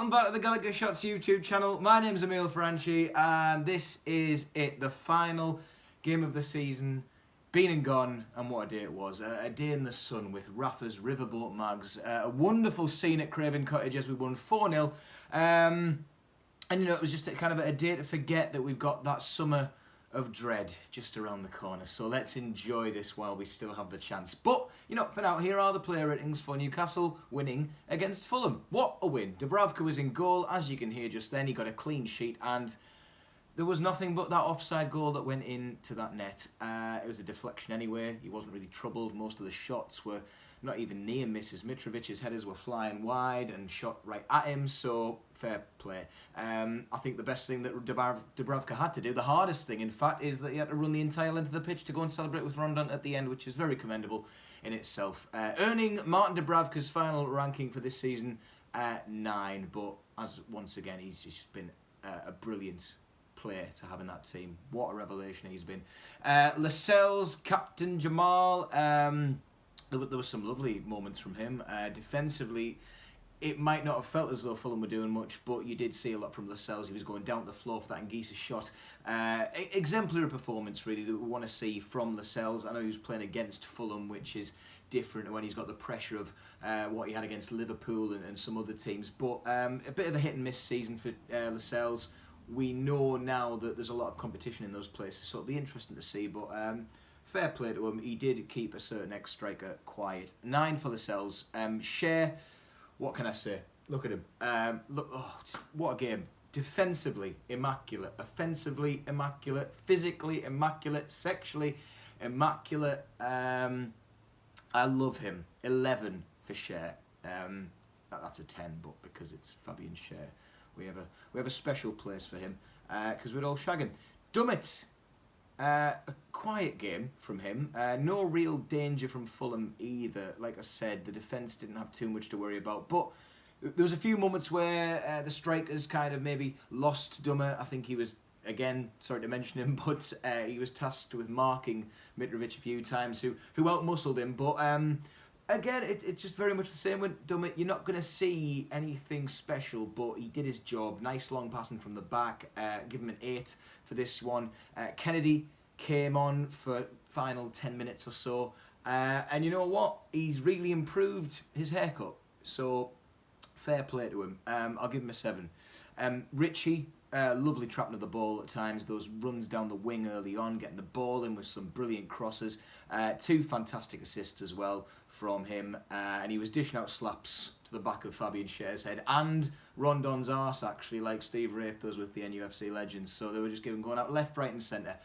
welcome back to the Gallagher Shots YouTube channel. My name's Emil Franchi and this is it, the final game of the season. Been and gone, and what a day it was. A day in the sun with Rafa's Riverboat Mags. A wonderful scene at Craven Cottage as we won 4-0. And you know, it was just kind of a day to forget that we've got that summer of dread just around the corner. So let's enjoy this while we still have the chance. But, you know, for now, here are the player ratings for Newcastle winning against Fulham. What a win. Dubravka was in goal, as you can hear just then. He got a clean sheet and there was nothing but that offside goal that went into that net. It was a deflection anyway. He wasn't really troubled. Most of the shots were not even near misses. Mitrovic's headers were flying wide and shot right at him, so fair play. I think the best thing that Dubravka had to do, the hardest thing in fact, is that he had to run the entire length of the pitch to go and celebrate with Rondon at the end, which is very commendable in itself. Earning Martin Dubravka's final ranking for this season, 9, but as once again, he's just been a brilliant player to have in that team. What a revelation he's been. Lascelles, Captain Jamal, there were some lovely moments from him. Defensively, it might not have felt as though Fulham were doing much, but you did see a lot from Lascelles. He was going down to the floor for that Ngisa shot. Exemplary performance, really, that we want to see from Lascelles. I know he was playing against Fulham, which is different when he's got the pressure of what he had against Liverpool and some other teams. But a bit of a hit and miss season for Lascelles. We know now that there's a lot of competition in those places, so it'll be interesting to see. But fair play to him. He did keep a certain ex-striker quiet. 9 for Lascelles. Share, what can I say? Look at him. Look, oh, what a game. Defensively immaculate, offensively immaculate, physically immaculate, sexually immaculate. I love him. 11 for Share. That's a 10, but because it's Fabian Share, we have a special place for him because we're all shagging. Dummett. A quiet game from him. No real danger from Fulham either. Like I said, the defence didn't have too much to worry about. But there was a few moments where the strikers kind of maybe lost Dummett. I think he was, again, sorry to mention him, but he was tasked with marking Mitrovic a few times, who outmuscled him. But again, it's just very much the same with Dummett. You're not going to see anything special, but he did his job. Nice long passing from the back. Give him an 8 for this one. Kennedy came on for final 10 minutes or so. And you know what? He's really improved his haircut. So, fair play to him. I'll give him a 7. Richie, lovely trapping of the ball at times. Those runs down the wing early on, getting the ball in with some brilliant crosses. 2 fantastic assists as well from him, and he was dishing out slaps to the back of Fabian Scher's head and Rondon's arse, actually, like Steve Wraith does with the NUFC legends. So they were just going out left, right and centre.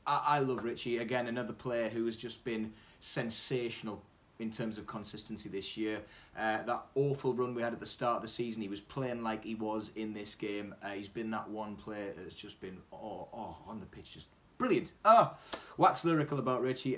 I love Richie. Again, another player who has just been sensational in terms of consistency this year. That awful run we had at the start of the season, he was playing like he was in this game. He's been that one player that's just been on the pitch, just brilliant. Wax lyrical about Richie.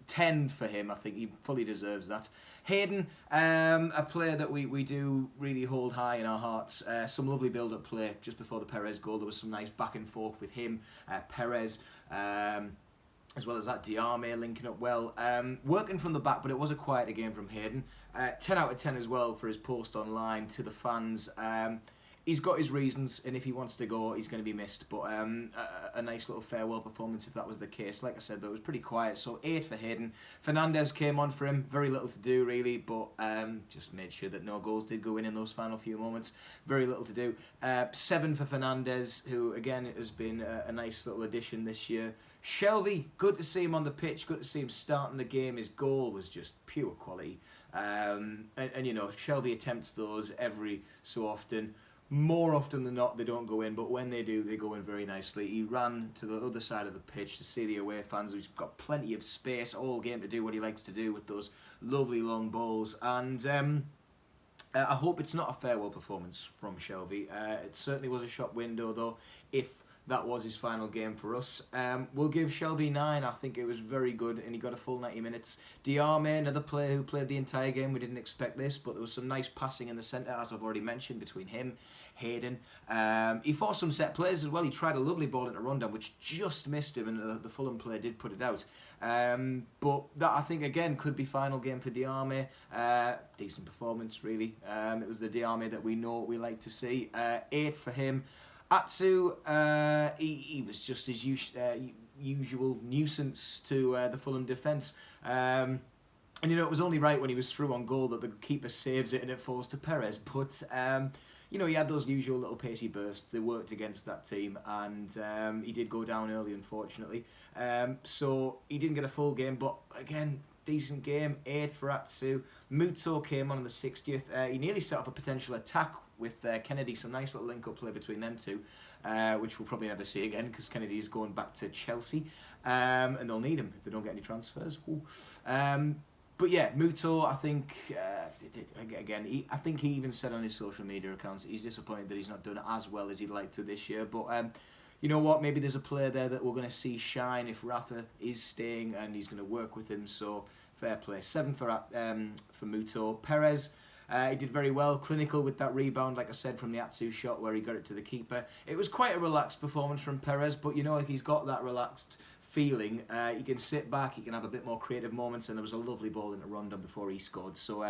10 for him. I think he fully deserves that. Hayden, a player that we do really hold high in our hearts. Some lovely build-up play just before the Perez goal. There was some nice back and forth with him, Perez, as well as that Diarme linking up well. Working from the back, but it was a quieter game from Hayden. 10 out of 10 as well for his post online to the fans. He's got his reasons, and if he wants to go, he's going to be missed. But a nice little farewell performance if that was the case. Like I said, though, it was pretty quiet, so 8 for Hayden. Fernandez came on for him. Very little to do, really, but just made sure that no goals did go in those final few moments. Very little to do. 7 for Fernandez, who, again, has been a nice little addition this year. Shelvey, good to see him on the pitch. Good to see him starting the game. His goal was just pure quality. And you know, Shelvey attempts those every so often. More often than not, they don't go in, but when they do, they go in very nicely. He ran to the other side of the pitch to see the away fans. He's got plenty of space all game to do what he likes to do with those lovely long balls. And I hope it's not a farewell performance from Shelvey. It certainly was a shop window, though, if that was his final game for us. We'll give Shelvey 9. I think it was very good, and he got a full 90 minutes. Diarme, another player who played the entire game. We didn't expect this, but there was some nice passing in the centre, as I've already mentioned, between him, Hayden. He forced some set plays as well. He tried a lovely ball into Rondon, which just missed him, and the Fulham player did put it out. But that, I think, again, could be final game for Diarmi. Decent performance, really. It was the Diarmi that we know we like to see. 8 for him. Atsu, he was just his usual nuisance to the Fulham defence. And you know, it was only right when he was through on goal that the keeper saves it and it falls to Perez. But you know, he had those usual little pacey bursts. They worked against that team, and he did go down early, unfortunately. So he didn't get a full game, but again, decent game. 8 for Atsu. Muto came on the 60th. He nearly set up a potential attack with Kennedy. Some nice little link-up play between them two, which we'll probably never see again because Kennedy is going back to Chelsea, and they'll need him if they don't get any transfers. But yeah, Muto, I think, again, I think he even said on his social media accounts he's disappointed that he's not done as well as he'd like to this year. But you know what, maybe there's a player there that we're going to see shine if Rafa is staying and he's going to work with him, so fair play. 7 for Muto. Perez, he did very well, clinical with that rebound, like I said, from the Atsu shot where he got it to the keeper. It was quite a relaxed performance from Perez, but you know, if he's got that relaxed feeling, he can sit back, he can have a bit more creative moments, and there was a lovely ball into Rondon before he scored. So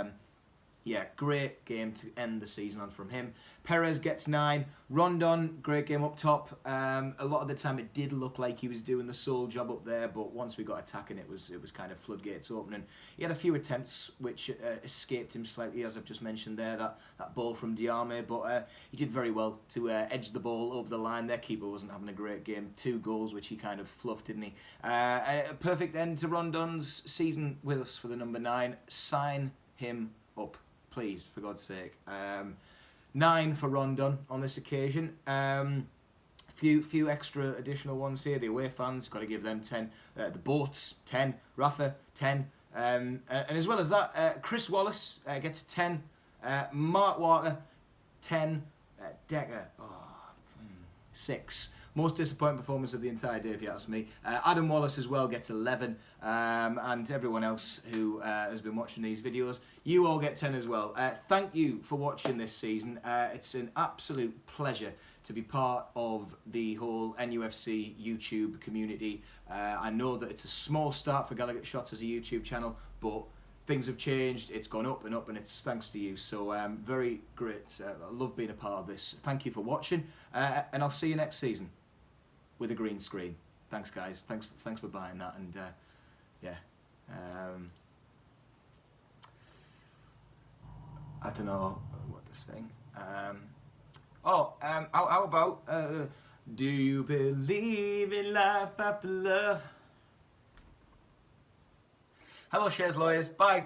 yeah, great game to end the season on from him. Perez gets 9. Rondon, great game up top. A lot of the time it did look like he was doing the sole job up there, but once we got attacking, it was kind of floodgates opening. He had a few attempts which escaped him slightly, as I've just mentioned there, that ball from Diarmi, but he did very well to edge the ball over the line. Their keeper wasn't having a great game. 2 goals, which he kind of fluffed, didn't he? A perfect end to Rondon's season with us for the number 9. Sign him up, please, for God's sake. 9 for Rondon on this occasion. Few extra additional ones here. The away fans, got to give them 10. The boats, 10. Rafa, 10. And as well as that, Chris Wallace gets 10. Mark Walker, 10. Decker, 6. Most disappointing performance of the entire day, if you ask me. Adam Wallace as well gets 11, and everyone else who has been watching these videos, you all get 10 as well. Thank you for watching this season. It's an absolute pleasure to be part of the whole NUFC YouTube community. I know that it's a small start for Gallagher Shots as a YouTube channel, but things have changed. It's gone up, and it's thanks to you. So very great. I love being a part of this. Thank you for watching, and I'll see you next season with a green screen. Thanks, guys. Thanks for buying that, and yeah. I don't know what this thing. How about do you believe in life after love? Hello, Shares Lawyers. Bye.